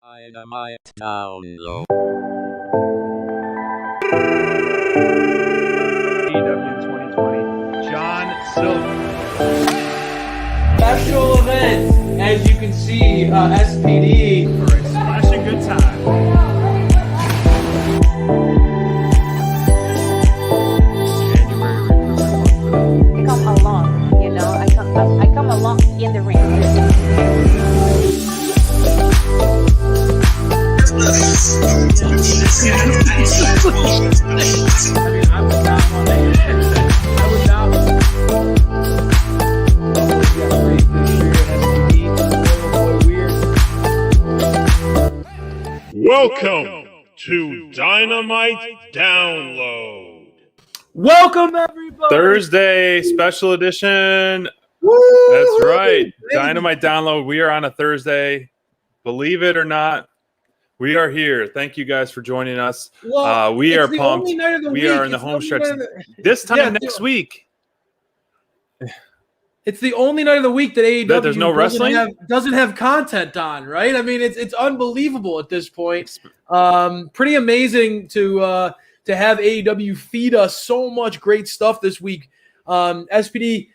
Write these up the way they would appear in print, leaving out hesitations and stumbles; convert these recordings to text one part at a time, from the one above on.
Dynamite download. AEW 2020, John Silver. Special event, as you can see, SPD. For a splashing good time. January recruitment month. I come along, I come along in the ring. I would not want to. I would not. Welcome to Dynamite Download. Welcome, everybody. Thursday special edition. Woo! That's right. Dynamite Download. We are on a Thursday. Believe it or not, we are here. Thank you guys for joining us. Well, we are the pumped. only night of the We week. are in the It's home the stretch. only night of the- This time Yeah, next week. It's the only night of the week that AEW There's no wrestling? doesn't have content on, right? I mean, it's unbelievable at this point. Pretty amazing to have AEW feed us so much great stuff this week. SPD,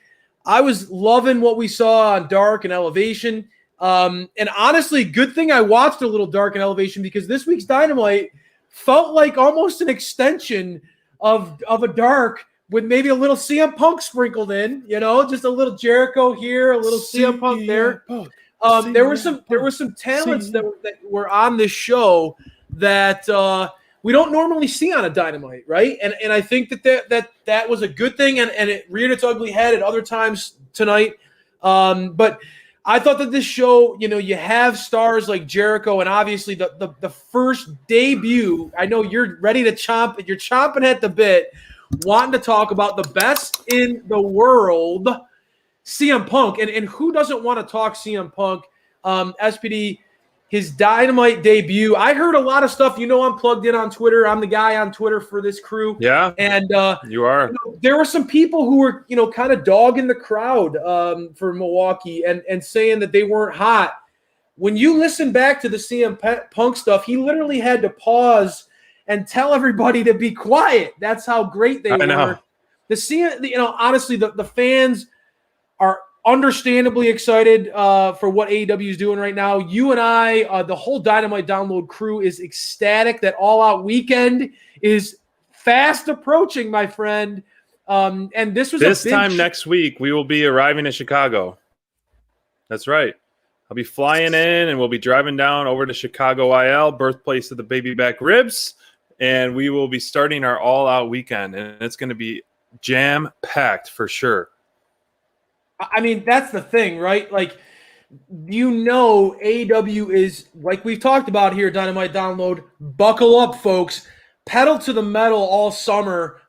I was loving what we saw on Dark and Elevation. And honestly, good thing I watched a little Dark and Elevation, because this week's Dynamite felt like almost an extension of a Dark, with maybe a little CM Punk sprinkled in, just a little Jericho here, a little CM Punk there. There were some talents that were on this show that we don't normally see on a Dynamite, right? And I think that was a good thing, and it reared its ugly head at other times tonight. But I thought that this show, you have stars like Jericho, and obviously the first debut. I know you're ready to chomp. You're chomping at the bit, wanting to talk about the best in the world, CM Punk. And who doesn't want to talk CM Punk? SPD, his Dynamite debut. I heard a lot of stuff. I'm plugged in on Twitter. I'm the guy on Twitter for this crew. Yeah. And You are. there were some people who were, kind of dogging the crowd for Milwaukee and saying that they weren't hot. When you listen back to the CM Punk stuff, he literally had to pause and tell everybody to be quiet. That's how great they were. Honestly, the fans are understandably excited for what AEW is doing right now. You and I, the whole Dynamite Download crew, is ecstatic that All Out Weekend is fast approaching, my friend. And this was This time next week, we will be arriving in Chicago. That's right. I'll be flying in, and we'll be driving down over to Chicago IL, birthplace of the Baby Back Ribs. And we will be starting our all-out weekend, and it's going to be jam-packed for sure. I mean, that's the thing, right? Like, AEW is, like we've talked about here, Dynamite Download, buckle up, folks. Pedal to the metal all summer,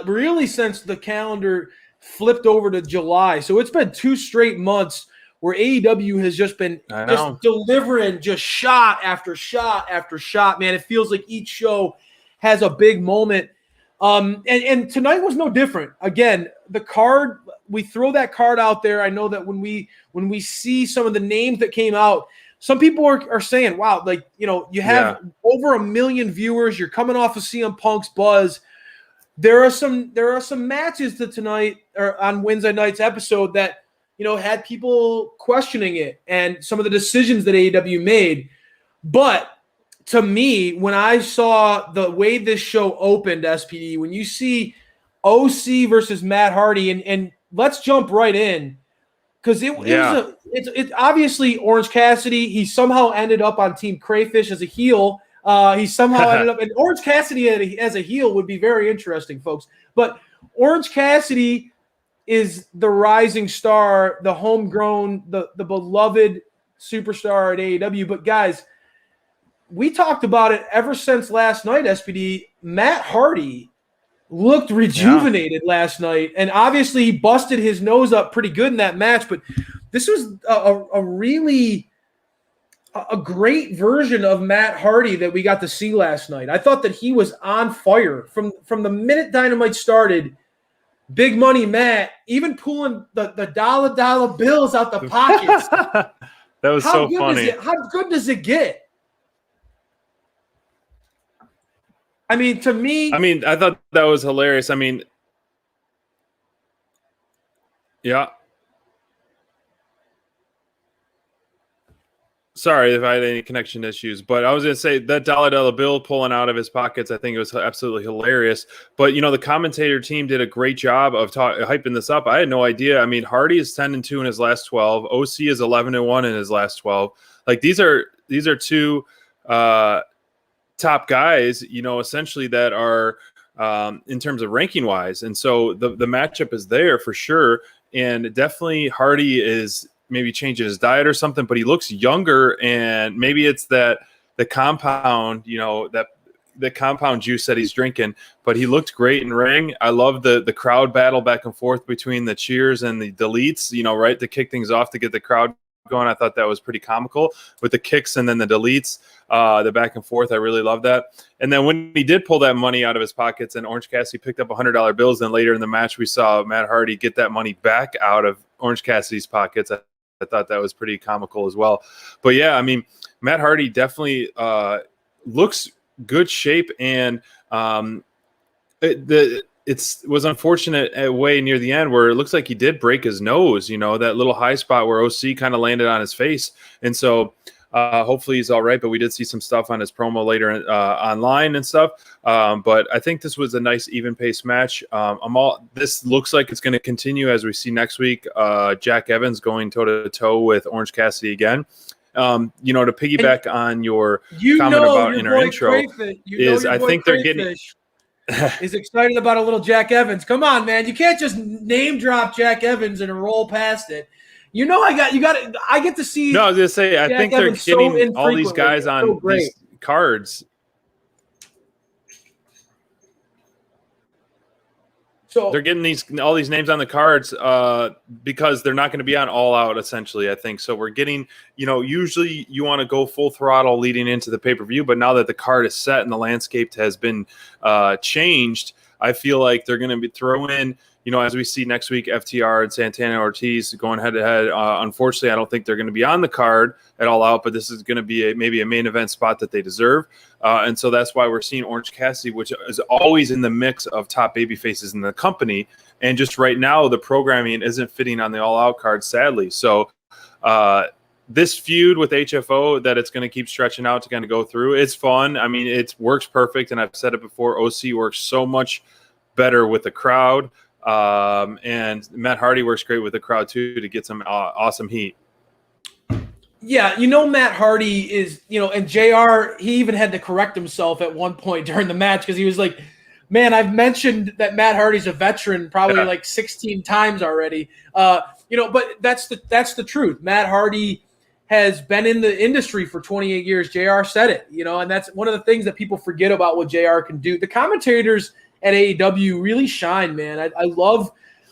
really since the calendar flipped over to July. So it's been 2 straight months where AEW has just been just delivering just shot after shot after shot. Man, it feels like each show has a big moment. And tonight was no different. Again, the card, we throw that card out there. I know that when we see some of the names that came out, some people are saying, wow, you have over 1 million viewers. You're coming off of CM Punk's buzz. There are some matches to tonight, or on Wednesday night's episode, that had people questioning it and some of the decisions that AEW made. But to me, when I saw the way this show opened, SPD, when you see OC versus Matt Hardy, and let's jump right in, because it's obviously Orange Cassidy. He somehow ended up on Team Crayfish as a heel. He somehow ended up, and Orange Cassidy as a heel would be very interesting, folks. But Orange Cassidy is the rising star, the homegrown, the beloved superstar at AEW. But guys, we talked about it ever since last night, SPD. Matt Hardy looked rejuvenated last night, and obviously he busted his nose up pretty good in that match. But this was a really great version of Matt Hardy that we got to see last night. I thought that he was on fire from the minute Dynamite started. Big Money Matt, even pulling the dollar bills out the pockets. That was so funny. How good does it get? I mean, to me, I thought that was hilarious. I mean, yeah. Sorry if I had any connection issues, but I was going to say that dollar bill pulling out of his pockets, I think it was absolutely hilarious. But, the commentator team did a great job of hyping this up. I had no idea. I mean, Hardy is 10-2 in his last 12. OC is 11-1 in his last 12. Like, these are two top guys, essentially that are in terms of ranking wise. And so the matchup is there for sure. And definitely Hardy is maybe changing his diet or something, but he looks younger, and maybe it's that the compound, that the compound juice that he's drinking, but he looked great in ring. I love the crowd battle back and forth between the cheers and the deletes, right, to kick things off to get the crowd going. I thought that was pretty comical with the kicks and then the deletes, the back and forth. I really love that. And then when he did pull that money out of his pockets and Orange Cassidy picked up $100 bills, then later in the match we saw Matt Hardy get that money back out of Orange Cassidy's pockets. I thought that was pretty comical as well. But yeah, I mean, Matt Hardy definitely looks good shape, and it was unfortunate way near the end where it looks like he did break his nose, that little high spot where OC kind of landed on his face. And so hopefully he's all right, but we did see some stuff on his promo later online and stuff. But I think this was a nice even pace match. This looks like it's going to continue as we see next week. Jack Evans going toe to toe with Orange Cassidy again. To piggyback on your comment about in our intro, I think they're getting is excited about a little Jack Evans. Come on, man. You can't just name drop Jack Evans and roll past it. I get to see. No, I was going to say, I think they're getting all these guys on these cards. So they're getting all these names on the cards because they're not going to be on All Out, essentially, I think. So we're getting, usually you want to go full throttle leading into the pay-per-view, but now that the card is set and the landscape has been changed, I feel like they're going to be throwing in, as we see next week, FTR and Santana Ortiz going head-to-head. Unfortunately, I don't think they're going to be on the card at All Out, but this is going to be maybe a main event spot that they deserve. And so that's why we're seeing Orange Cassidy, which is always in the mix of top baby faces in the company. And just right now, the programming isn't fitting on the All Out card, sadly. So this feud with HFO that it's going to keep stretching out to kind of go through, it's fun. I mean, it works perfect. And I've said it before, OC works so much better with the crowd. And Matt Hardy works great with the crowd too to get some awesome heat. Yeah, Matt Hardy is, and JR, he even had to correct himself at one point during the match because he was like, man, I've mentioned that Matt Hardy's a veteran probably like 16 times already. But that's the truth. Matt Hardy has been in the industry for 28 years. JR said it, and that's one of the things that people forget about what JR can do. The commentators at AEW really shine, man. I love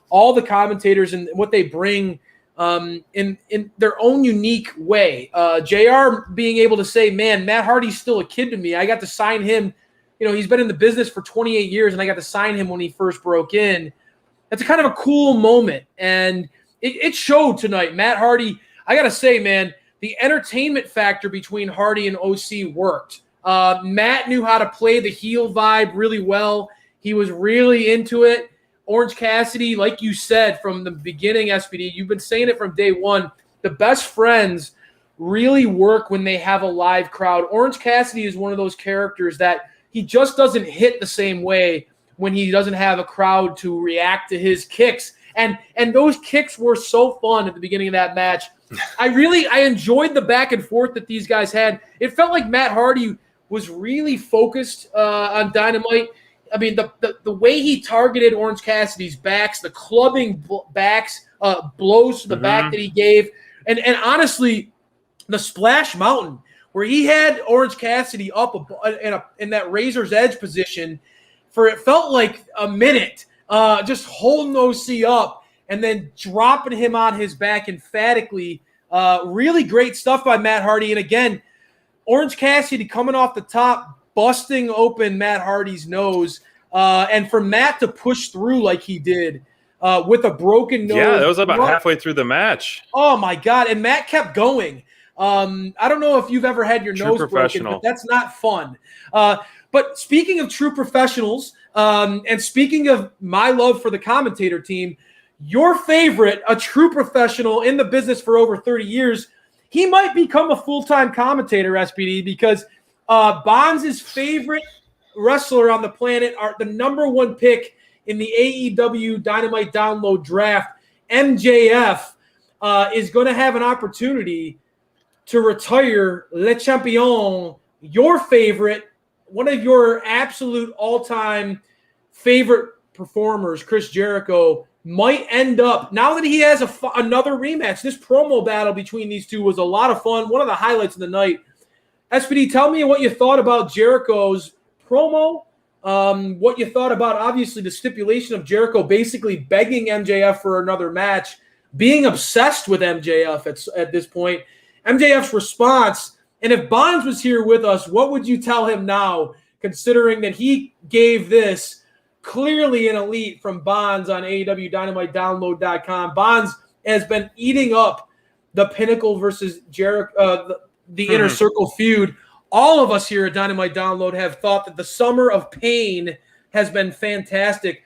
all the commentators and what they bring in their own unique way. JR being able to say, man, Matt Hardy's still a kid to me. I got to sign him. He's been in the business for 28 years, and I got to sign him when he first broke in. That's kind of a cool moment, and it showed tonight. Matt Hardy, I got to say, man, the entertainment factor between Hardy and OC worked. Matt knew how to play the heel vibe really well. He was really into it. Orange Cassidy, like you said from the beginning, SPD, you've been saying it from day one, the best friends really work when they have a live crowd. Orange Cassidy is one of those characters that he just doesn't hit the same way when he doesn't have a crowd to react to his kicks. And those kicks were so fun at the beginning of that match. I enjoyed the back and forth that these guys had. It felt like Matt Hardy was really focused on Dynamite. I mean, the way he targeted Orange Cassidy's backs, the clubbing backs, blows to the back that he gave, and honestly, the Splash Mountain, where he had Orange Cassidy up in that razor's edge position for it felt like a minute, just holding OC up and then dropping him on his back emphatically. Really great stuff by Matt Hardy. And again, Orange Cassidy coming off the top, busting open Matt Hardy's nose, and for Matt to push through like he did with a broken nose. Yeah, that was about halfway through the match. Oh, my God. And Matt kept going. I don't know if you've ever had your nose broken, but that's not fun. But speaking of true professionals, and speaking of my love for the commentator team, your favorite, a true professional in the business for over 30 years, he might become a full-time commentator, SPD, because Bonds' favorite wrestler on the planet, are the number one pick in the AEW Dynamite Download Draft, MJF, is going to have an opportunity to retire Le Champion, your favorite, one of your absolute all-time favorite performers, Chris Jericho, might end up, now that he has another rematch. This promo battle between these two was a lot of fun, one of the highlights of the night. SPD, tell me what you thought about Jericho's promo, what you thought about, obviously, the stipulation of Jericho basically begging MJF for another match, being obsessed with MJF at this point, MJF's response. And if Bonds was here with us, what would you tell him now, considering that he gave this clearly an elite from Bonds on AEW Dynamite Download.com? Bonds has been eating up the Pinnacle versus Jericho, the Inner Circle feud. All of us here at Dynamite Download have thought that the Summer of Pain has been fantastic.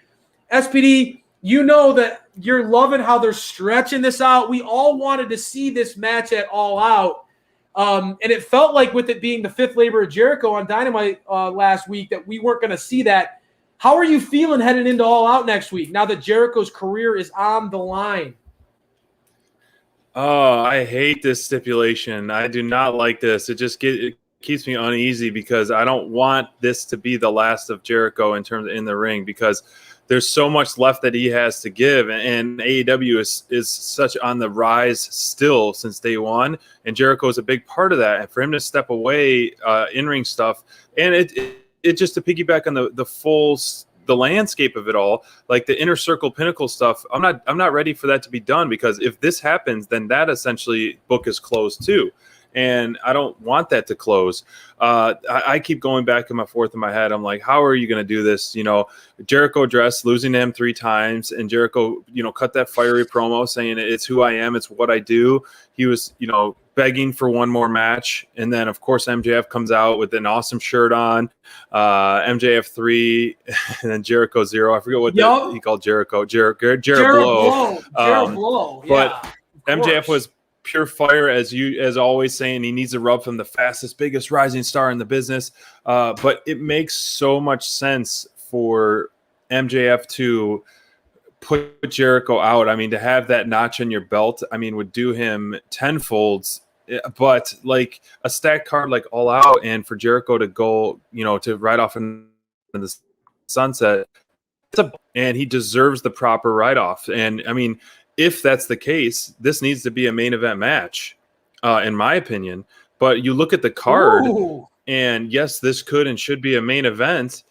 SPD, you know that you're loving how they're stretching this out. We all wanted to see this match at All Out. And it felt like, with it being the fifth labor of Jericho on Dynamite last week, that we weren't going to see that. How are you feeling heading into All Out next week, now that Jericho's career is on the line? Oh, I hate this stipulation. I do not like this. It keeps me uneasy, because I don't want this to be the last of Jericho in the ring, because there's so much left that he has to give, and AEW is such on the rise still since day one, and Jericho is a big part of that. And for him to step away, in-ring stuff, and it just to piggyback on the landscape of it all, like the Inner Circle Pinnacle stuff, I'm not ready for that to be done, because if this happens, then that essentially book is closed too. And I don't want that to close. I keep going back and forth in my head. I'm like, how are you going to do this? You know, Jericho addressed losing to him 3 times, and Jericho, cut that fiery promo saying it's who I am, it's what I do. He was, begging for one more match. And then, of course, MJF comes out with an awesome shirt on, MJF 3, and then Jericho 0. I forget what he called Jericho. Jared Blow. Jared Blow. But MJF was pure fire, as always, saying he needs a rub from the fastest, biggest rising star in the business. But it makes so much sense for MJF to put Jericho out. I mean, to have that notch on your belt, would do him tenfolds. But like a stacked card like All Out, and for Jericho to go, to ride off in the sunset, and he deserves the proper write-off. And if that's the case, this needs to be a main event match, in my opinion. But you look at the card, and yes, this could and should be a main event.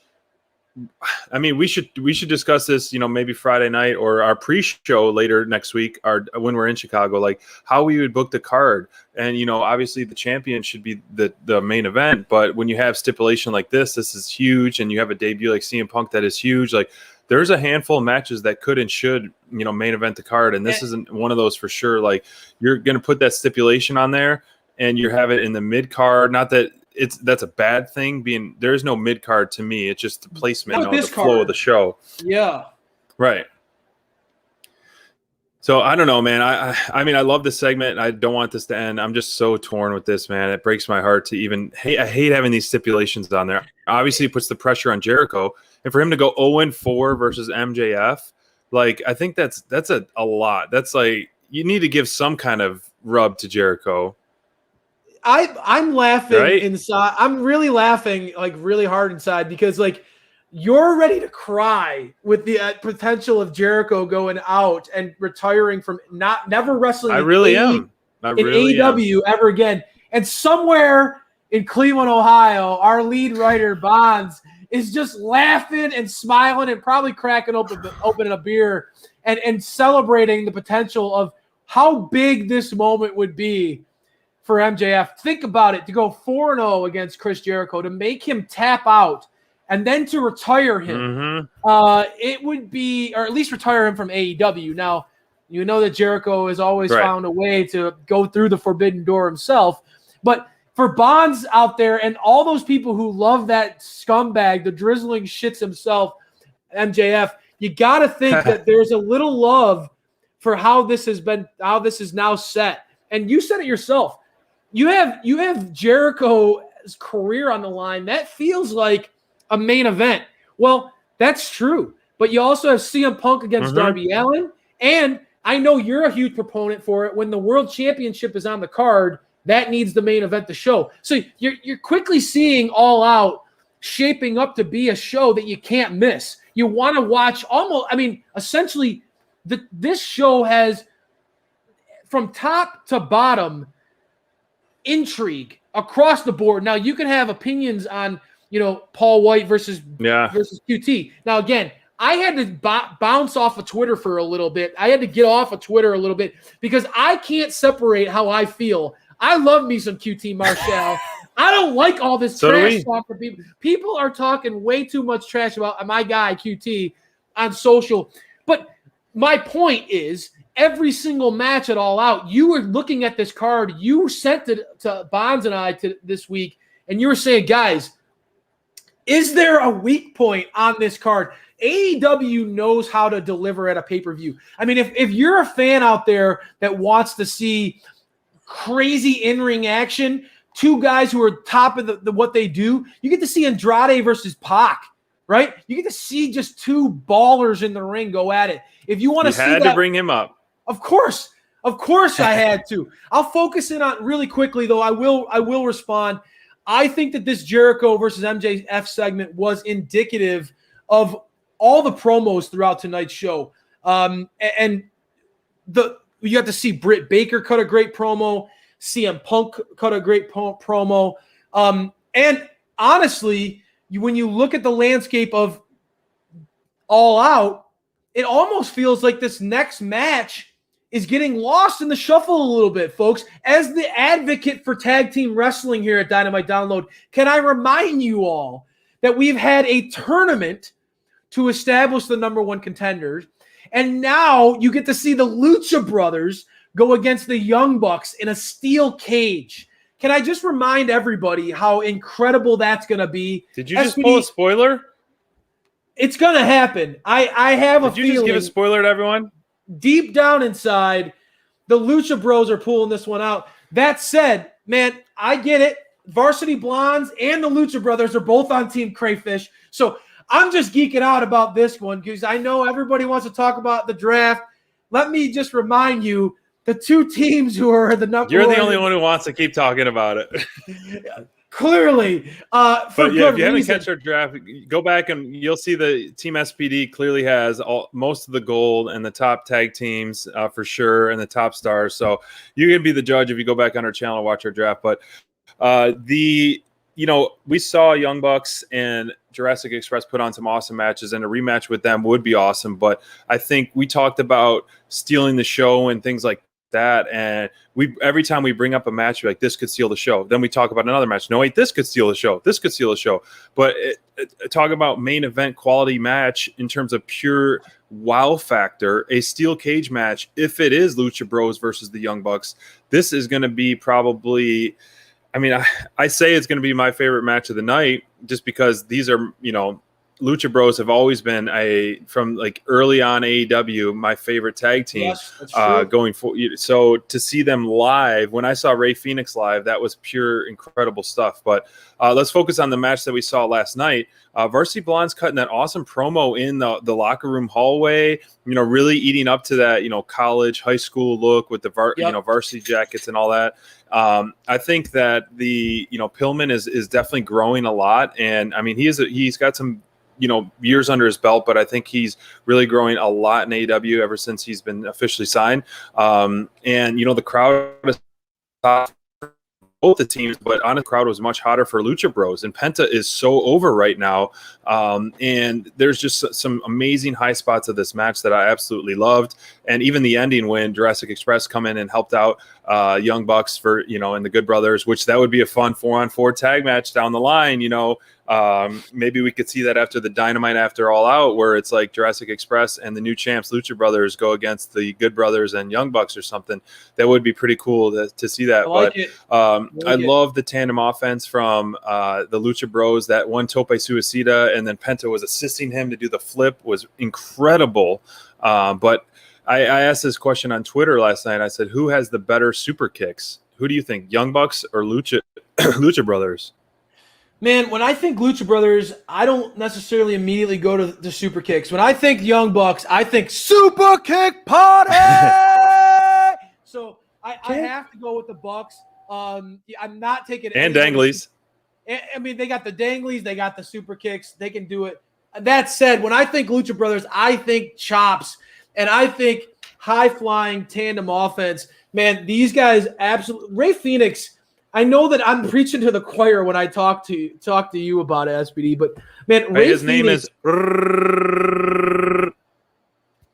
We should discuss this, maybe Friday night or our pre-show later next week, or when we're in Chicago, like how we would book the card. And obviously the champion should be the main event. But when you have stipulation like this is huge, and you have a debut like CM Punk that is huge. Like, there's a handful of matches that could and should, main event the card. And this isn't one of those for sure. Like, you're going to put that stipulation on there, and you have it in the mid card. Not that that's a bad thing. There's no mid card to me. It's just the placement, the flow of the show. Yeah. Right. So I don't know, man. I love this segment. I don't want this to end. I'm just so torn with this, man. It breaks my heart to even I hate having these stipulations on there. Obviously, it puts the pressure on Jericho. And for him to go 0-4 versus MJF, like, I think that's a lot. That's like, you need to give some kind of rub to Jericho. I'm laughing inside. I'm really laughing, like, really hard inside, because, like, you're ready to cry with the potential of Jericho going out and retiring from never wrestling. I really am. In AEW ever again. And somewhere in Cleveland, Ohio, our lead writer Bonds is just laughing and smiling and probably cracking open a beer and celebrating the potential of how big this moment would be for MJF. Think about it, to go 4-0 against Chris Jericho, to make him tap out, and then to retire him. It would be, or at least retire him from AEW. Now, You know that Jericho has always Right. found a way to go through the forbidden door himself. But for Bonds out there and all those people who love that scumbag, the drizzling shits himself, MJF, you got to think that there's a little love for how this is now set. And you said it yourself. You have Jericho's career on the line. That feels like a main event. Well, that's true. But you also have CM Punk against Darby Allin. And I know you're a huge proponent for it. When the World Championship is on the card, that needs the main event to show. So you're quickly seeing All Out shaping up to be a show that you can't miss. You want to watch essentially this show has from top to bottom intrigue across the board. Now you can have opinions on, Paul White versus QT. Now again, I had to bounce off of Twitter for a little bit. I had to get off of Twitter a little bit because I can't separate how I feel. I love me some QT Marshall. I don't like all this trash talk from people. People are talking way too much trash about my guy QT on social. But my point is, every single match at All Out, you were looking at this card. You sent it to Bonds and I this week, and you were saying, guys, is there a weak point on this card? AEW knows how to deliver at a pay-per-view. I mean, if you're a fan out there that wants to see crazy in-ring action, two guys who are top of what they do, you get to see Andrade versus Pac, right? You get to see just two ballers in the ring go at it. If you want to see that, to bring him up. Of course I had to. I'll focus in on really quickly, though. I will respond. I think that this Jericho versus MJF segment was indicative of all the promos throughout tonight's show. You got to see Britt Baker cut a great promo. CM Punk cut a great promo. And honestly, when you look at the landscape of All Out, it almost feels like this next match is getting lost in the shuffle a little bit, folks. As the advocate for tag team wrestling here at Dynamite Download, can I remind you all that we've had a tournament to establish the number one contenders, and now you get to see the Lucha Brothers go against the Young Bucks in a steel cage. Can I just remind everybody how incredible that's going to be? Did you just pull a spoiler? It's going to happen. I have a feeling. Did you just give a spoiler to everyone? Deep down inside, the Lucha Bros are pulling this one out. That said, man, I get it. Varsity Blondes and the Lucha Brothers are both on Team Crayfish. So I'm just geeking out about this one because I know everybody wants to talk about the draft. Let me just remind you, the two teams who are the number You're one. the only one who wants to keep talking about it. Clearly. But yeah, if you haven't catch our draft, go back and you'll see the Team SPD clearly has most of the gold and the top tag teams for sure and the top stars. So you can be the judge if you go back on our channel and watch our draft. But we saw Young Bucks and Jurassic Express put on some awesome matches, and a rematch with them would be awesome. But I think we talked about stealing the show and things like that, and every time we bring up a match, we're like, this could steal the show. Then we talk about another match. No, wait, this could steal the show. This could steal the show. But talk about main event quality match in terms of pure wow factor, a steel cage match. If it is Lucha Bros versus the Young Bucks, this is going to be probably. I mean, I say it's going to be my favorite match of the night just because these are, Lucha Bros have always been from like early on AEW, my favorite tag team. Yes, that's true. Going forward. So to see them live, when I saw Ray Phoenix live, that was pure incredible stuff. But let's focus on the match that we saw last night. Varsity Blondes cutting that awesome promo in the locker room hallway, really eating up to that, college, high school look with the varsity jackets and all that. I think that the Pillman is definitely growing a lot, and I mean he's got some years under his belt, but I think he's really growing a lot in AEW ever since he's been officially signed. And the crowd is hot for both the teams, but honestly, the crowd was much hotter for Lucha Bros. And Penta is so over right now. And there's just some amazing high spots of this match that I absolutely loved. And even the ending when Jurassic Express come in and helped out Young Bucks for, and the Good Brothers, which that would be a fun 4-on-4 tag match down the line, Maybe we could see that after the Dynamite after All Out, where it's like Jurassic Express and the new champs Lucha Brothers go against the Good Brothers and Young Bucks or something. That would be pretty cool to see that. I love the tandem offense from the Lucha Bros. That one Tope Suicida and then Penta was assisting him to do the flip was incredible. But I asked this question on Twitter last night. I said, who has the better super kicks? Who do you think, Young Bucks or Lucha Brothers? Man, when I think Lucha Brothers, I don't necessarily immediately go to the super kicks. When I think Young Bucks, I think super kick party. So I have to go with the Bucks. I'm not taking and danglies. I mean, they got the danglies, they got the super kicks, they can do it. That said, when I think Lucha Brothers, I think chops, and I think high flying tandem offense. Man, these guys absolutely. Ray Phoenix. I know that I'm preaching to the choir when I talk to you about it, SPD, but man, Ray his Phoenix, name is.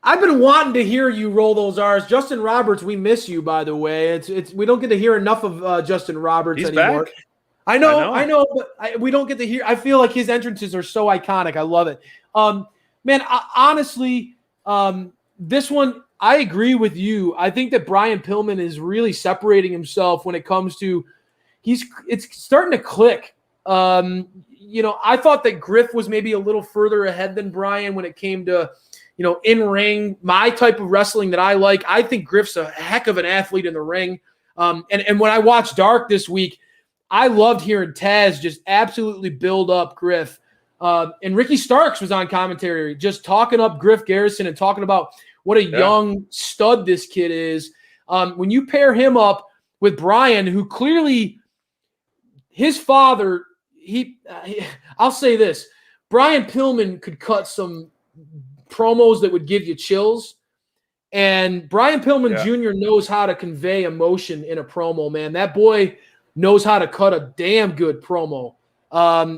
I've been wanting to hear you roll those R's. Justin Roberts, we miss you, by the way. It's we don't get to hear enough of Justin Roberts anymore. Back. I know, but we don't get to hear. I feel like his entrances are so iconic. I love it. Man, honestly, this one I agree with you. I think that Brian Pillman is really separating himself when it comes to. It's starting to click. I thought that Griff was maybe a little further ahead than Brian when it came to, in ring, my type of wrestling that I like. I think Griff's a heck of an athlete in the ring. And when I watched Dark this week, I loved hearing Taz just absolutely build up Griff. And Ricky Starks was on commentary, just talking up Griff Garrison and talking about what a young stud this kid is. When you pair him up with Brian, who clearly his father, I'll say this, Brian Pillman could cut some promos that would give you chills. And Brian Pillman Jr. knows how to convey emotion in a promo, man. That boy knows how to cut a damn good promo.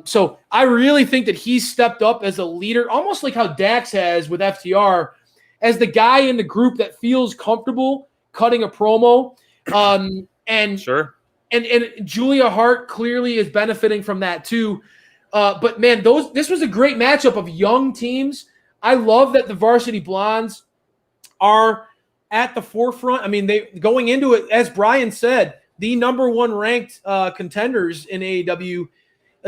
So I really think that he's stepped up as a leader, almost like how Dax has with FTR, as the guy in the group that feels comfortable cutting a promo. And Julia Hart clearly is benefiting from that too. But man, this was a great matchup of young teams. I love that the Varsity Blondes are at the forefront. I mean, they going into it, as Brian said, the number one ranked contenders in AEW.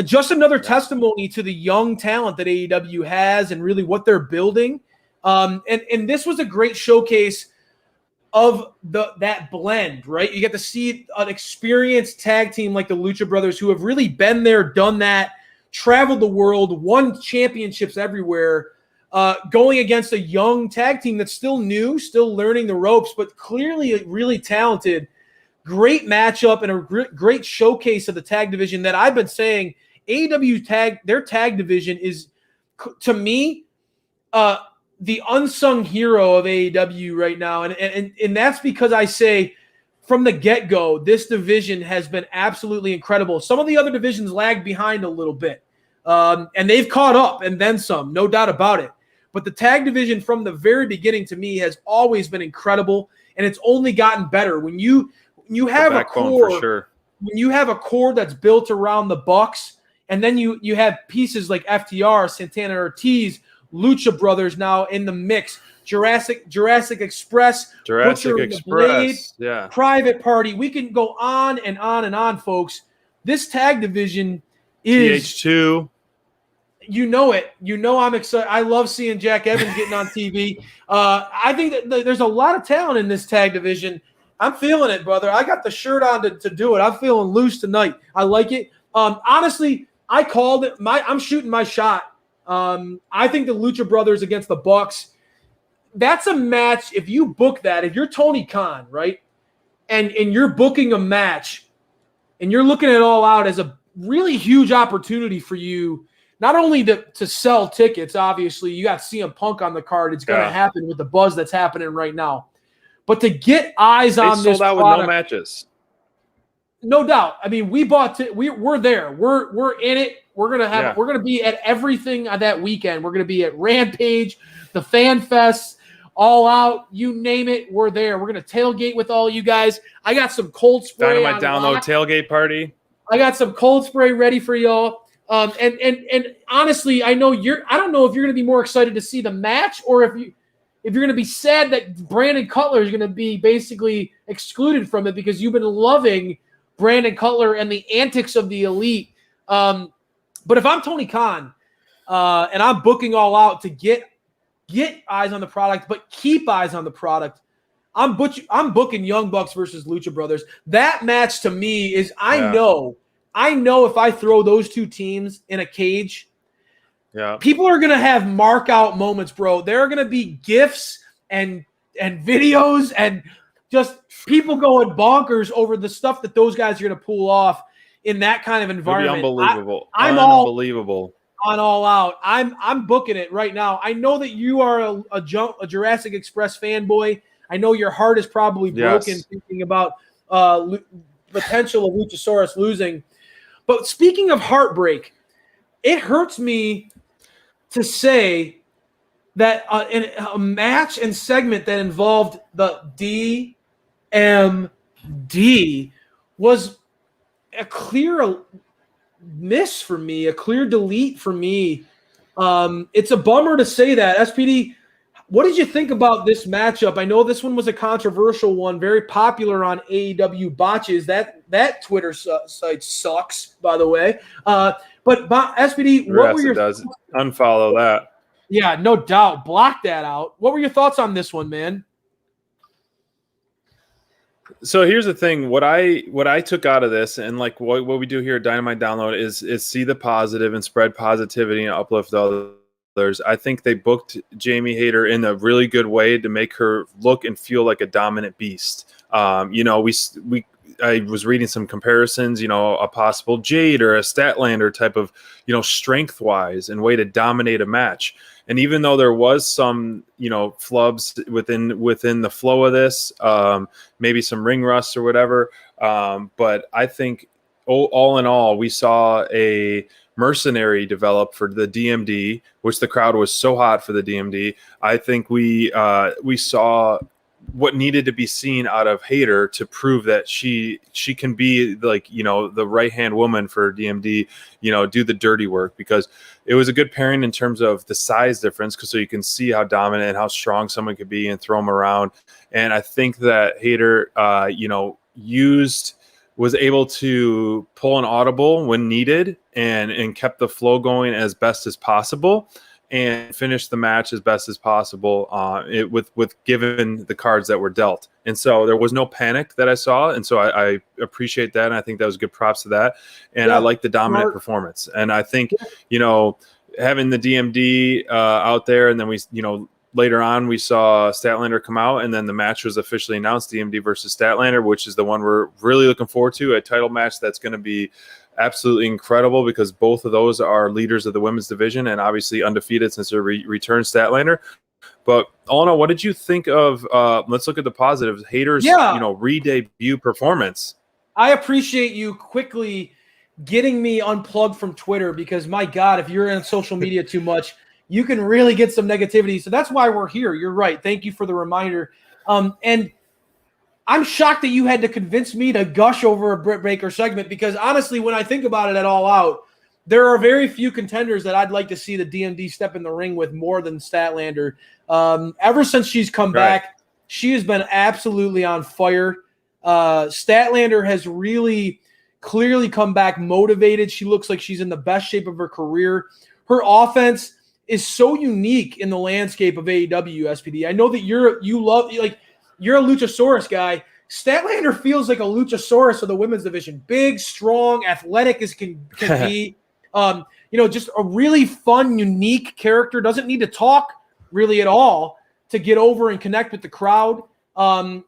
Just another testimony to the young talent that AEW has and really what they're building. And this was a great showcase of that blend, right? You get to see an experienced tag team like the Lucha Brothers who have really been there, done that, traveled the world, won championships everywhere, going against a young tag team that's still new, still learning the ropes, but clearly really talented. Great matchup and a great showcase of the tag division that I've been saying AEW their tag division is, to me, the unsung hero of AEW right now. And that's because I say from the get-go, this division has been absolutely incredible. Some of the other divisions lagged behind a little bit, and they've caught up and then some, no doubt about it. But the tag division from the very beginning to me has always been incredible, and it's only gotten better. When you have a core, for sure. When you have a core that's built around the Bucks, and then you have pieces like FTR, Santana Ortiz, Lucha Brothers now in the mix, Jurassic Express, Blade, Private Party. We can go on and on and on, folks. This tag division is TH2. You know it. You know I'm excited. I love seeing Jack Evans getting on TV. I think that there's a lot of talent in this tag division. I'm feeling it, brother. I got the shirt on to do it. I'm feeling loose tonight. I like it. Honestly, I called it. I'm shooting my shot. I think the Lucha Brothers against the Bucks, that's a match. If you book that, if you're Tony Khan, right, and you're booking a match and you're looking at All Out as a really huge opportunity for you, not only to sell tickets, obviously, you got CM Punk on the card. It's going to happen with the buzz that's happening right now. But to get eyes on this sold out product, with no matches. No doubt. I mean, we bought we're there. We're in it. We're gonna be at everything that weekend. We're gonna be at Rampage, the Fan Fest, All Out, you name it. We're there. We're gonna tailgate with all you guys. I got some cold spray. Dynamite download tailgate party. I got some cold spray ready for y'all. And honestly, I don't know if you're going to be more excited to see the match or if you're going to be sad that Brandon Cutler is going to be basically excluded from it because you've been loving Brandon Cutler and the antics of the Elite. But if I'm Tony Khan and I'm booking All Out to get eyes on the product, but keep eyes on the product, I'm booking Young Bucks versus Lucha Brothers. That match to me is I know if I throw those two teams in a cage, people are gonna have mark out moments, bro. There are gonna be GIFs and videos and just people going bonkers over the stuff that those guys are gonna pull off in that kind of environment. It'll be unbelievable. I'm unbelievable. On All Out. I'm booking it right now. I know that you are a Jurassic Express fanboy. I know your heart is probably broken thinking about potential of Luchasaurus losing. But speaking of heartbreak, it hurts me to say that in a match and segment that involved the DMD was a clear miss for me, a clear delete for me. It's a bummer to say that. SPD, what did you think about this matchup? I know this one was a controversial one, very popular on AEW Botches. That Twitter site sucks, by the way. But SPD, what were your thoughts? Unfollow that. Yeah, no doubt. Block that out. What were your thoughts on this one, man? So here's the thing. What I took out of this, and like what we do here at Dynamite Download is see the positive and spread positivity and uplift others. I think they booked Jamie Hayter in a really good way to make her look and feel like a dominant beast. I was reading some comparisons, a possible Jade or a Statlander type of, strength wise and way to dominate a match. And even though there was some, flubs within the flow of this, maybe some ring rust or whatever. But I think all in all, we saw a mercenary develop for the DMD, which the crowd was so hot for the DMD. I think we saw what needed to be seen out of Hayter to prove that she can be like, the right-hand woman for DMD, do the dirty work, because it was a good pairing in terms of the size difference, so you can see how dominant and how strong someone could be and throw them around. And I think that Hayter, was able to pull an audible when needed and kept the flow going as best as possible and finish the match as best as possible with given the cards that were dealt. And so there was no panic that I saw. And so I appreciate that. And I think that was good props to that. And I like the dominant performance. And I think, having the DMD out there, and then we, later on we saw Statlander come out, and then the match was officially announced, DMD versus Statlander, which is the one we're really looking forward to, a title match that's going to be absolutely incredible because both of those are leaders of the women's division and obviously undefeated since their return, Statlander. But all in all, what did you think of, let's look at the positives, Hayter's, re-debut performance? I appreciate you quickly getting me unplugged from Twitter because, my God, if you're in social media too much, you can really get some negativity. So that's why we're here. You're right. Thank you for the reminder. And I'm shocked that you had to convince me to gush over a Britt Baker segment because, honestly, when I think about it at All Out, there are very few contenders that I'd like to see the DMD step in the ring with more than Statlander. Ever since she's come back, she has been absolutely on fire. Statlander has really clearly come back motivated. She looks like she's in the best shape of her career. Her offense is so unique in the landscape of AEW, SPD. I know that you're a Luchasaurus guy. Statlander feels like a Luchasaurus of the women's division. Big, strong, athletic as can be. Just a really fun, unique character. Doesn't need to talk really at all to get over and connect with the crowd.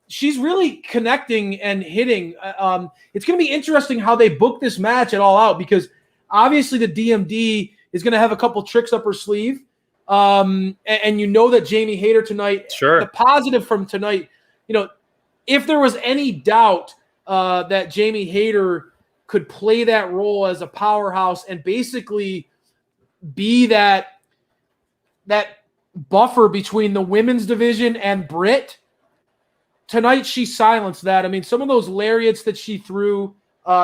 She's really connecting and hitting. It's going to be interesting how they book this match at All Out because obviously the DMD is going to have a couple tricks up her sleeve. And that Jamie Hayter tonight, the positive from tonight, if there was any doubt that Jamie Hayter could play that role as a powerhouse and basically be that buffer between the women's division and Britt, tonight she silenced that. I mean, some of those lariats that she threw,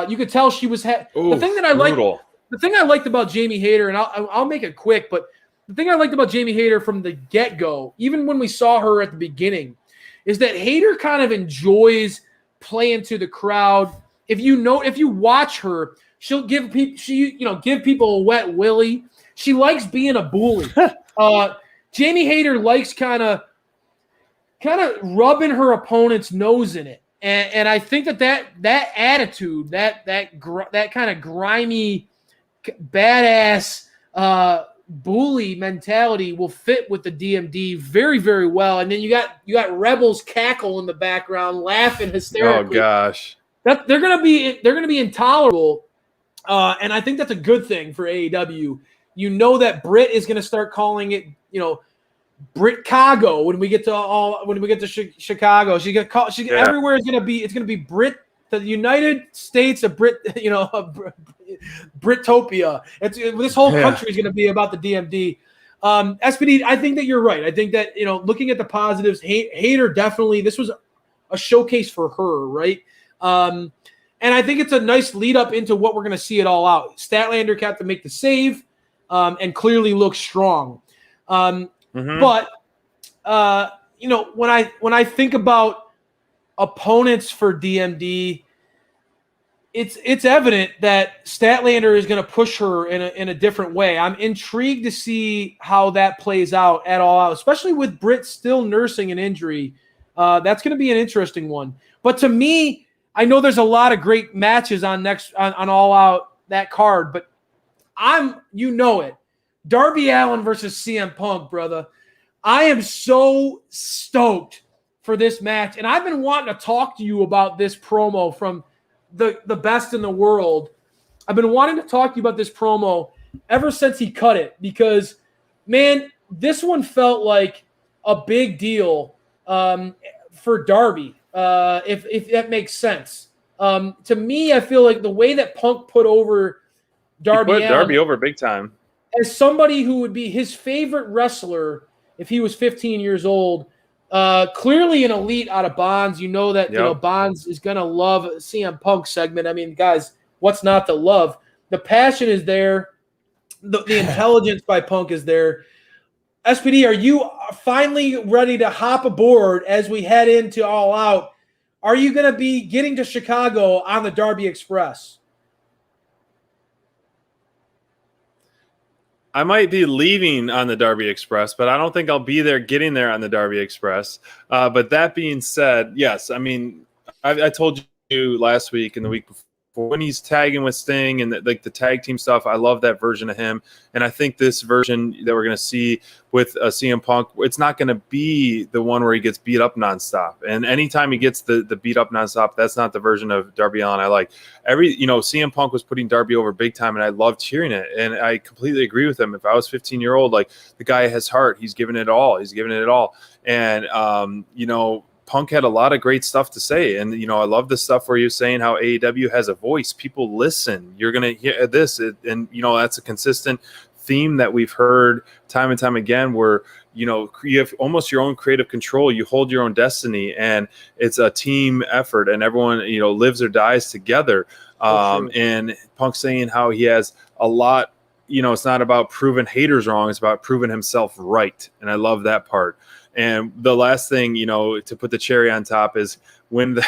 you could tell she was the thing that I like. the thing I liked about Jamie Hayter, and I'll make it quick, but the thing I liked about Jamie Hayter from the get-go, even when we saw her at the beginning, is that Hayter kind of enjoys playing to the crowd. If you watch her, she'll give people a wet willy. She likes being a bully. Jamie Hayter likes kind of rubbing her opponent's nose in it, and I think that attitude, that kind of grimy, badass bully mentality will fit with the DMD very, very well. And then you got Rebels cackle in the background, laughing hysterically. Oh gosh, they're gonna be intolerable, and I think that's a good thing for AEW. You know that Britt is gonna start calling it, Brit-Cago when we get to Chicago. Everywhere is gonna be Brit. The United States of Britopia. This whole country is going to be about the DMD. SPD, I think that you're right. I think that, looking at the positives, Hayter definitely, this was a showcase for her, right? And I think it's a nice lead up into what we're going to see it all out. Statlander kept to make the save and clearly looks strong. But, when I think about opponents for DMD, it's evident that Statlander is going to push her in a different way. I'm intrigued to see how that plays out at All Out, especially with Britt still nursing an injury. That's going to be an interesting one. But to me, I know there's a lot of great matches on All Out, that card, but it. Darby Allin versus CM Punk, brother. I am so stoked for this match, and I've been wanting to talk to you about this promo from the best in the world. I've been wanting to talk to you about this promo ever since he cut it, because, man, this one felt like a big deal for Darby, if that makes sense. To me, I feel like the way that Punk put over Darby Allin, Darby over big time, as somebody who would be his favorite wrestler if he was 15 years old, clearly an elite out of Bonds. That Bonds is going to love a CM Punk segment. I mean, guys, what's not to love? The passion is there. The intelligence by Punk is there. SPD, are you finally ready to hop aboard as we head into All Out? Are you going to be getting to Chicago on the Darby Express? I might be leaving on the Darby Express, but I don't think I'll be there getting there on the Darby Express. But that being said, yes, I mean, I told you last week and the week before, when he's tagging with Sting and the tag team stuff, I love that version of him. And I think this version that we're going to see with CM Punk, it's not going to be the one where he gets beat up nonstop. And anytime he gets the beat up nonstop, that's not the version of Darby Allin I like. CM Punk was putting Darby over big time, and I loved hearing it. And I completely agree with him. If I was 15-year-old, the guy has heart. He's giving it all. And, Punk had a lot of great stuff to say. And, I love the stuff where you're saying how AEW has a voice. People listen. You're going to hear this. That's a consistent theme that we've heard time and time again, where, you have almost your own creative control. You hold your own destiny, and it's a team effort, and everyone, lives or dies together. And Punk saying how he has a lot, it's not about proving haters wrong. It's about proving himself right. And I love that part. And the last thing, to put the cherry on top is when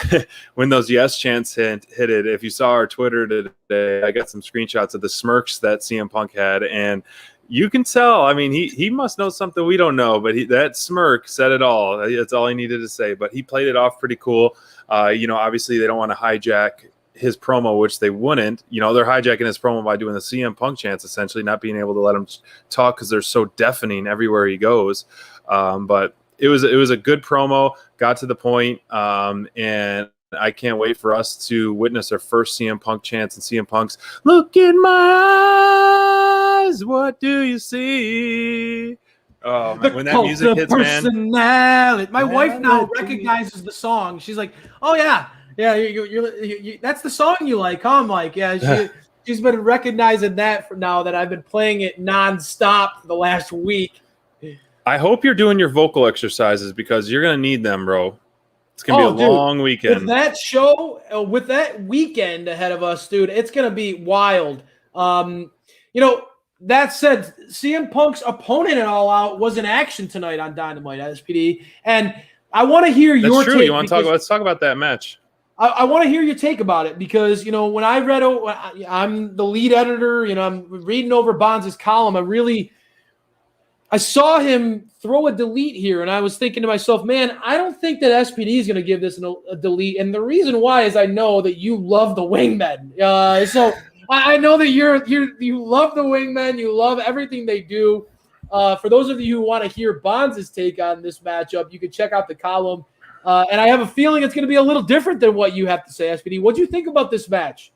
those yes chants hit it. If you saw our Twitter today, I got some screenshots of the smirks that CM Punk had, and you can tell. I mean, he must know something we don't know, but that smirk said it all. That's all he needed to say. But he played it off pretty cool. Obviously they don't want to hijack his promo, which they wouldn't. They're hijacking his promo by doing the CM Punk chants, essentially not being able to let him talk because they're so deafening everywhere he goes. But it was a good promo, got to the point, and I can't wait for us to witness our first CM Punk chants and CM Punk's "Look in my eyes, what do you see?" Oh, when that music hits, man. My wife now recognizes the song. She's like, "Oh yeah, you that's the song you like, huh?" I'm like, "Yeah." She's been recognizing that for now that I've been playing it nonstop for the last week. I hope you're doing your vocal exercises because you're going to need them, bro. It's going to be a long weekend. With that show, with that weekend ahead of us, dude, it's going to be wild. That said, CM Punk's opponent at All Out was in action tonight on Dynamite SPD, and I want to hear your That's true. take. You want to talk? Let's talk about that match. I want to hear your take about it because, when I read, I'm the lead editor, I'm reading over Bonds' column. I saw him throw a delete here, and I was thinking to myself, man, I don't think that SPD is going to give this a delete. And the reason why is I know that you love the wingmen. So I know that you love the wingmen. You love everything they do. For those of you who want to hear Bonds' take on this matchup, you can check out the column. And I have a feeling it's going to be a little different than what you have to say, SPD. What do you think about this match?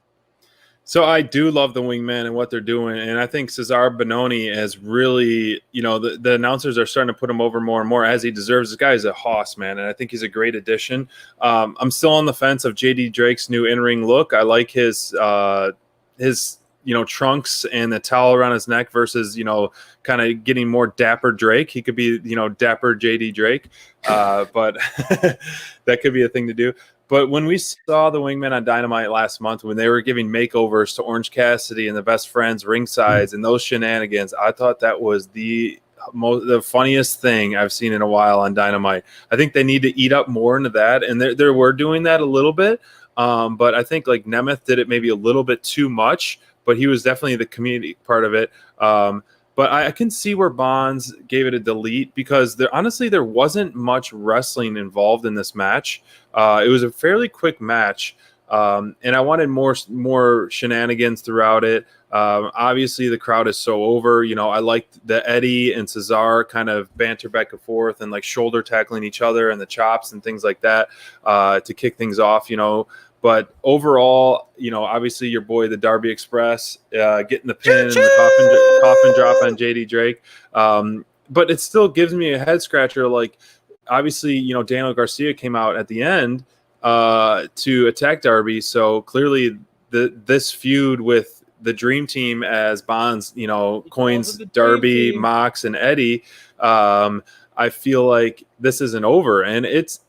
So I do love the wingmen and what they're doing. And I think Cesar Bononi has really, the announcers are starting to put him over more and more as he deserves. This guy is a hoss, man. And I think he's a great addition. I'm still on the fence of JD Drake's new in-ring look. I like his trunks and the towel around his neck versus, kind of getting more dapper Drake. He could be, dapper JD Drake. But that could be a thing to do. But when we saw the wingmen on Dynamite last month, when they were giving makeovers to Orange Cassidy and the Best Friends ringsides and those shenanigans, I thought that was the funniest thing I've seen in a while on Dynamite. I think they need to eat up more into that, and they were doing that a little bit. But I think like Nemeth did it maybe a little bit too much, but he was definitely the comedic part of it. But I can see where Bonds gave it a delete because there wasn't much wrestling involved in this match. It was a fairly quick match, and I wanted more shenanigans throughout it. Obviously, the crowd is so over. I liked the Eddie and Cesar kind of banter back and forth and like shoulder tackling each other and the chops and things like that to kick things off. But overall, obviously your boy, the Darby Express, getting the pin and the coffin drop on JD Drake. But it still gives me a head scratcher. Like, obviously, Daniel Garcia came out at the end to attack Darby. So clearly this feud with the Dream Team as Bonds, coins Darby, Mox, and Eddie. I feel like this isn't over. And it's,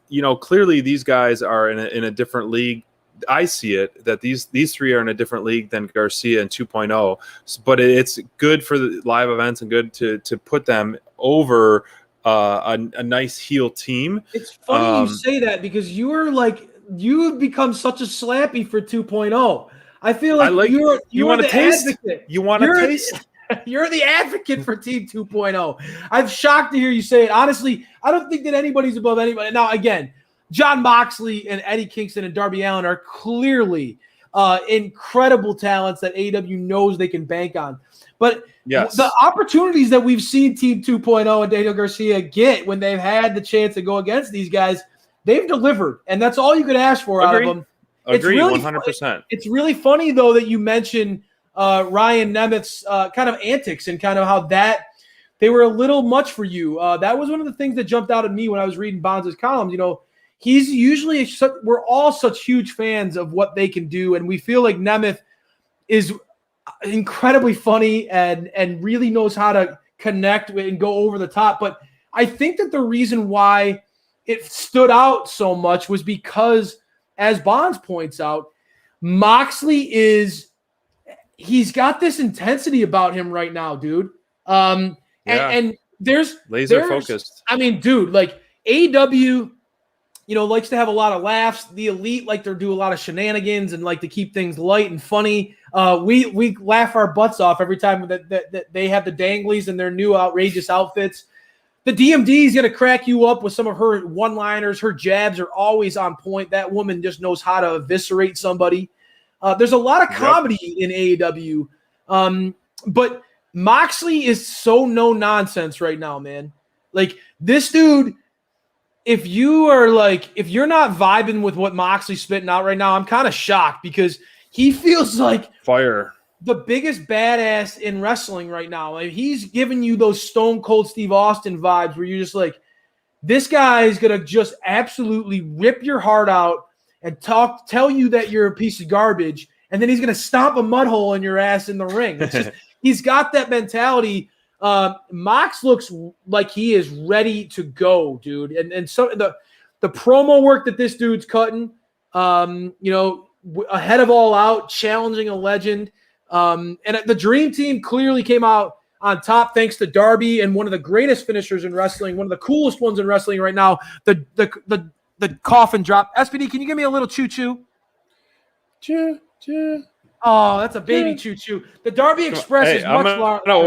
clearly these guys are in a different league. I see it that these three are in a different league than Garcia and 2.0, but it's good for the live events and good to put them over a nice heel team. It's funny you say that because you've become such a slappy for 2.0. I feel like you want to taste. Advocate. You want to taste. You're the advocate for Team 2.0. I'm shocked to hear you say it. Honestly, I don't think that anybody's above anybody. Now, again, John Moxley and Eddie Kingston and Darby Allin are clearly incredible talents that AEW knows they can bank on. But the opportunities that we've seen Team 2.0 and Daniel Garcia get when they've had the chance to go against these guys, they've delivered. And that's all you could ask for out of them. Agreed, 100%. It's really funny, though, that you mentioned Ryan Nemeth's kind of antics and kind of how they were a little much for you. That was one of the things that jumped out at me when I was reading Bonds' columns. He's usually we're all such huge fans of what they can do, and we feel like Nemeth is incredibly funny and really knows how to connect with and go over the top. But I think that the reason why it stood out so much was because, as Bonds points out, Moxley he's got this intensity about him right now, dude. And there's laser focused. I mean, dude, like AEW, likes to have a lot of laughs. The Elite like to do a lot of shenanigans and like to keep things light and funny. We laugh our butts off every time that they have the danglies and their new outrageous outfits. The DMD is going to crack you up with some of her one-liners. Her jabs are always on point. That woman just knows how to eviscerate somebody. There's a lot of comedy in AEW. But Moxley is so no nonsense right now, man. Like, this dude, if you're not vibing with what Moxley's spitting out right now, I'm kind of shocked because he feels like fire. The biggest badass in wrestling right now. Like, he's giving you those Stone Cold Steve Austin vibes where you're just like, this guy is going to just absolutely rip your heart out and tell you that you're a piece of garbage, and then he's going to stomp a mud hole in your ass in the ring. It's just, he's got that mentality. Mox looks like he is ready to go, dude. And so the promo work that this dude's cutting, ahead of All Out, challenging a legend. And the Dream Team clearly came out on top thanks to Darby and one of the greatest finishers in wrestling, one of the coolest ones in wrestling right now, the coffin drop. SPD, can you give me a little choo-choo? Choo-choo. Oh, that's a baby choo-choo. The Darby Express is much larger. I'm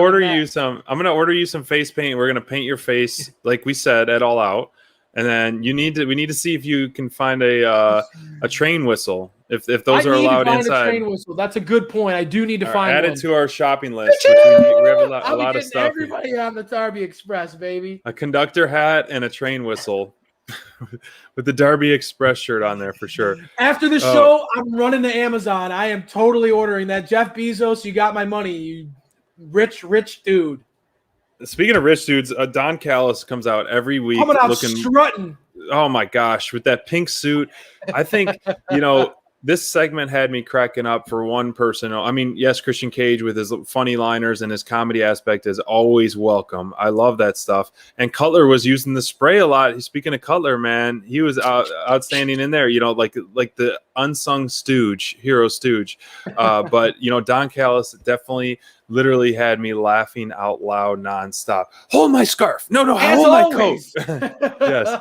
gonna order you some face paint. We're gonna paint your face like we said at All Out, and then we need to see if you can find a train whistle if those are allowed inside. A train whistle. That's a good point. I do need to find add one. it to our shopping list. We have a lot of stuff. Everybody on the Darby Express, baby. A conductor hat and a train whistle. With the Darby Express shirt on there for sure. After the show, I'm running to Amazon. I am totally ordering that. Jeff Bezos, you got my money, you rich dude. Speaking of rich dudes, Don Callis comes out every week coming out strutting. Oh my gosh, with that pink suit. I think, this segment had me cracking up for one person. I mean, yes, Christian Cage with his funny liners and his comedy aspect is always welcome. I love that stuff. And Cutler was using the spray a lot. Speaking of Cutler, man, he was outstanding in there, like the unsung hero stooge. But, Don Callis definitely literally had me laughing out loud nonstop. Hold my scarf. No, hold my coat. Yes.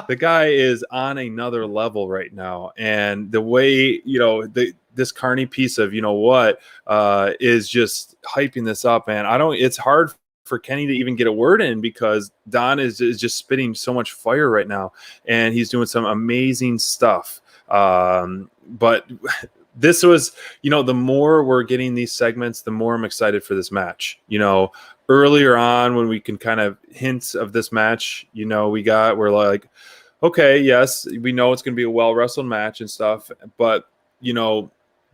The guy is on another level right now. And the way, this carny piece of, is just hyping this up, man. It's hard for Kenny to even get a word in because Don is just spitting so much fire right now. And he's doing some amazing stuff. But this was, the more we're getting these segments, the more I'm excited for this match. Earlier on when we can kind of hints of this match, we're like, okay, yes, we know it's going to be a well-wrestled match and stuff, but,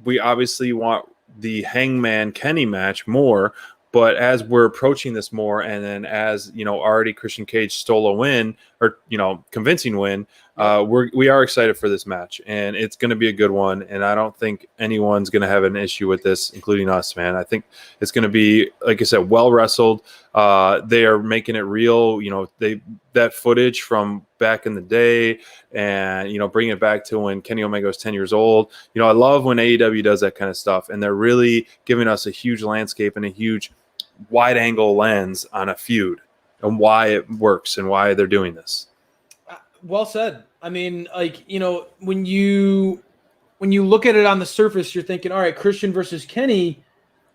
we obviously want the Hangman Kenny match more, but as we're approaching this more, and then as, already Christian Cage stole a win, or, convincing win, we are excited for this match, and it's going to be a good one, and I don't think anyone's going to have an issue with this, including us, man. I think it's going to be, like I said, well-wrestled. They are making it real, that footage from back in the day, and, bring it back to when Kenny Omega was 10 years old. I love when AEW does that kind of stuff, and they're really giving us a huge landscape and a huge wide-angle lens on a feud and why it works and why they're doing this. Well said. I mean, when you look at it on the surface, you're thinking, all right, Christian versus Kenny.